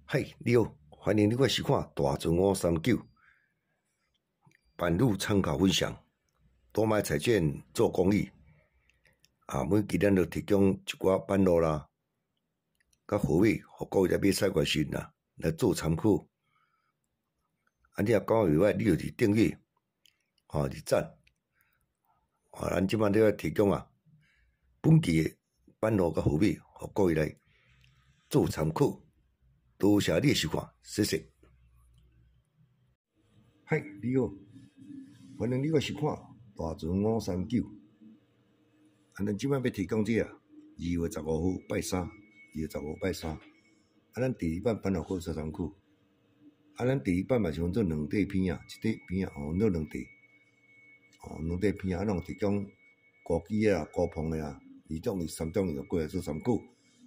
嗨，你好，欢迎你来收看大船539版路参考分享。多买彩券做公益每期咱就提供一寡版路啦，甲货尾，互各位来买彩券时啦，来做参考。你若讲袂歹，你就是订阅，是赞。咱即摆咧提供本期的版路甲货尾，互各位来做参考。多谢你的收看，谢谢。嗨，你好，欢迎你来收看大船539。咱即摆要提供这2月15号拜三，2月15号拜三。咱第2版版路可做参考。咱第2版嘛是分做2块片一块片分做2块，2块片拢提供高机高棚的2种伊、3种伊就过来做参考。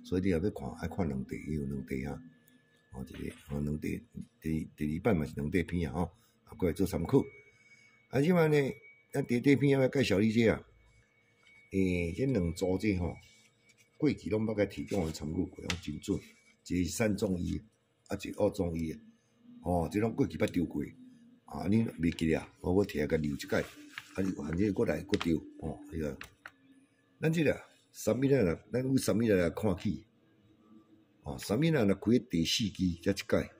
所以你若要看，爱看2块，伊有2块一个2块，第2版嘛是2块片过来做参考。即摆呢，咱第1片要介绍你这这2组这过去拢捌甲提供参考过，拢真准。一个是3中1，一个2中1这拢过去捌丢过你袂记我摕来甲留一解，反正过来搁丢迄个。咱这3米咱为3米来看起，3米若开第4支才一解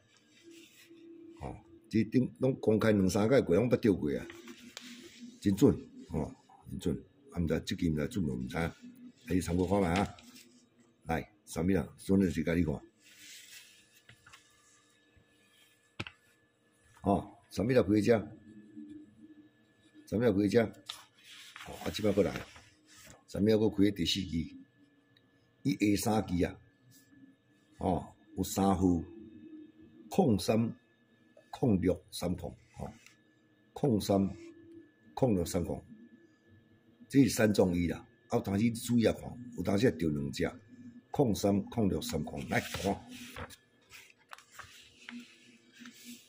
这顶拢公开2、3解过，拢捌丢过真准真准。毋知即支毋知准无毋知影，你参考看卖来3米准的是甲你看3米开遮，3米开遮即摆过来3米搁开第4支，伊下3支有3号030630030630，这是3中1啦。有当时注意看，有当时丢2只030630，来看，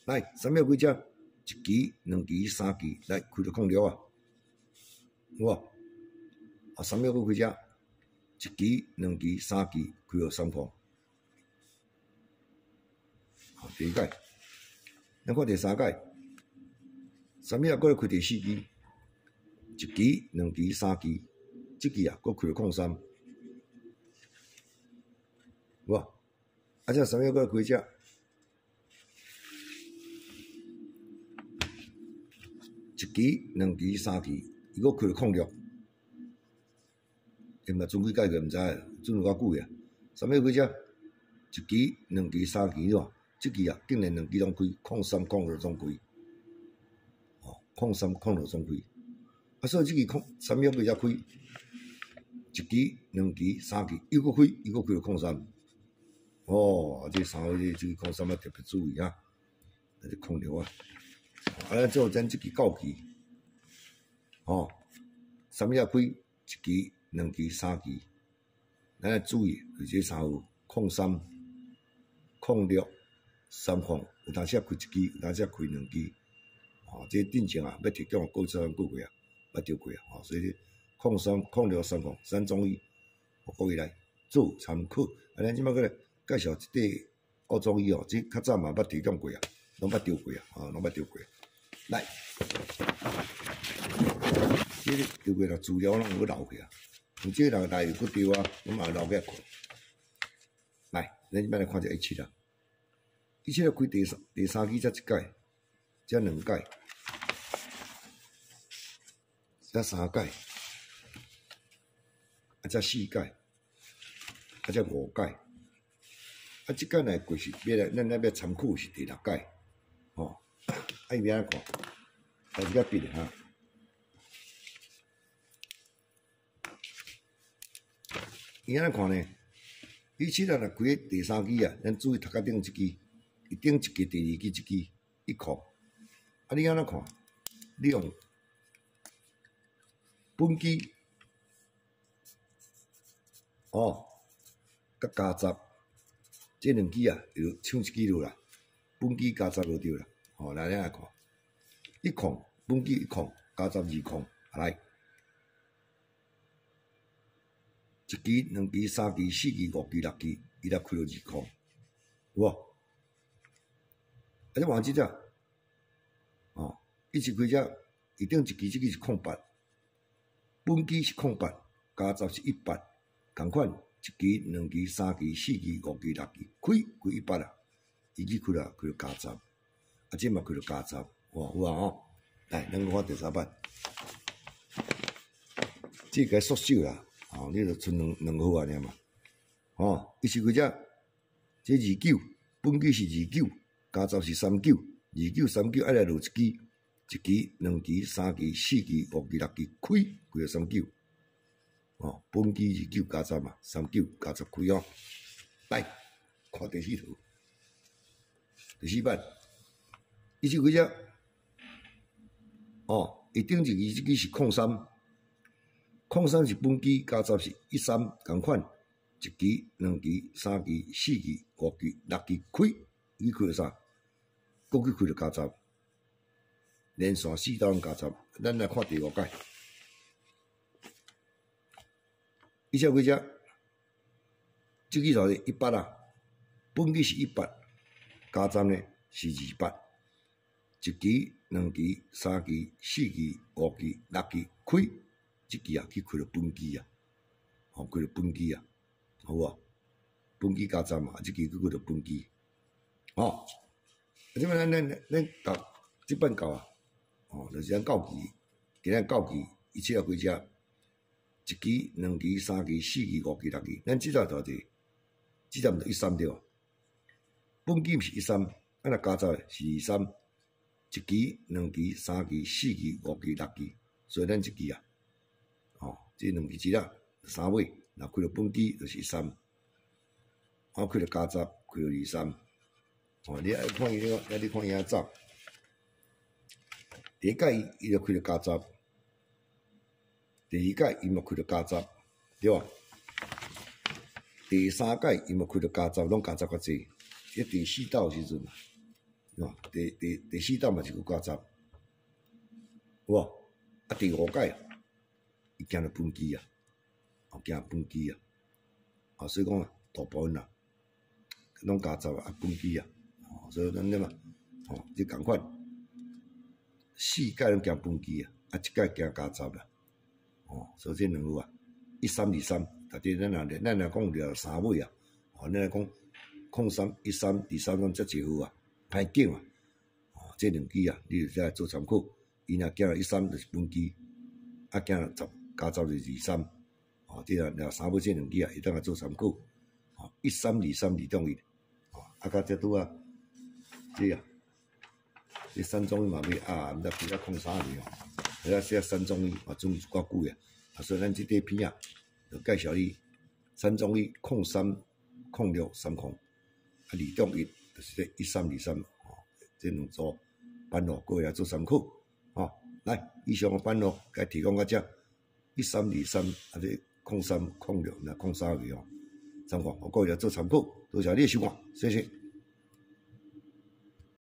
来3秒几只，1支、2支、3支，来开到06有无？3秒几只，1支、2支、3支，开到30。第2解，咱看第3解，3秒过来开第4支。1支、2支、3支，这支搁开到03，有无？这3秒过来开遮，1支、2支、3支，伊搁开到06，毋知准几解个毋知准有偌久3秒开遮，1支、2支、3支咯，这支竟然2支拢开，03、06总开，03、06总开。所以这个3秒几才开，1支、2支、3支，又搁开到03。这3号这个03要特别注意这06咱做咱这个告期3秒开1支、2支、3支，咱要注意就这3号03、06、30，有当时开1支，有当时开2支这定前要提供各参考过捌丢过所以03、06、30 3中1，互各位来做参考。咱即摆过来介绍一块2中1这较早嘛捌提供过拢捌丢过拢捌丢过。来，这丢过资料拢有留起有这人来有搁丢我嘛留起来看。来，咱即摆来看一下1717开第3支才1解，才2解。才3解，才4解，才5解，即解来过是咱要参考是第6解伊要安看，还是较别的伊安看呢？17若开第3支咱注意头壳顶1支，伊顶1支、第2支1支1箍，你安怎看？你用本机甲加十，这2支就抢1支落啦。本机加十就对啦。来咱来看，1箍本机1箍，加十2箍，来1支、2支、3支、4支、5支、6支，伊才开到2箍，有无？且换即只，哦，伊一开只，伊顶一支即个是08，本机是08，加十是18，共款一支、2支、3支、4支、5支、6支，开18啊，伊去开了，开了加十，即嘛开了加十，哇，好啊吼！来，咱看第3版，即个缩小啦，哦，你著剩两号安尼嘛，哦，伊是开只，这29，本机是29，加十是39，29、39爱来落一支、1支、2支、3支、4支、5支、6支，开了39。哦，本机29加10嘛，39加10开哦。来，看第4图，第4版，伊是开只，哦，伊顶一支是03，03是本机加10是13，共款1支、2支、3支、4支、5支、6支开，伊开了啥？过去开了加10，连续4道加10，咱来看第5解。伊只开只，即个就是18啊，本机是18，加10呢是28，1支、2支、3支、4支、5支、6支开，即支啊去开了本机啊，哦，开了本机啊，好无？本机加10嘛，即支去开了本机，哦，即摆咱读即版到啊，哦，就是咱9期，今仔9期，伊只要开只。1支、2支、3支、4支、5支、6支，咱即只到底，即只毋是13对哦。本机是13，咱若加10是23，1支、2支、3支、4支、5支、6支，所以咱即支啊，哦，即2支节啦，3尾，若开了本机就是13，我开了加10，开了23，哦，你爱看伊个，你看伊安走，第一届伊就开了加10。第2届伊嘛开了加10，对吧？第3届伊嘛开了加10，拢加10较济。即第4道时阵，哦，第4道嘛是个加10，有无？啊，第5届伊行了本机啊，哦，行本机啊，啊，所以讲啊，大部分啊，拢加10啊，本机啊，哦，所以咱嘛，哦，即共款，4届拢行本机啊，啊，1届行加10啦。哦，所以这两个啊，1323，大家咱若讲了3尾啊，哦，咱来讲03、13、23这几号啊，歹记啊，哦，这两支啊，你就来做参考。伊若行了13就是本机，啊，行了10加10就是23，哦，这啊3尾这两支啊，会当来做参考。哦，1323二中1，哦，啊，甲这拄啊，这啊，这3中1嘛要啊，毋知几啊03去哦。迄个写3中1嘛，总是偌久啊，所以咱即块片啊，就介绍你3中1 03 06 30，啊2中1就是这1323，哦，这两组版路各位来做参考，哦，来，以上的版路该提供到这1323啊，这03 06那03去哦，参考，我各位来做参考，多谢你的收看，谢谢。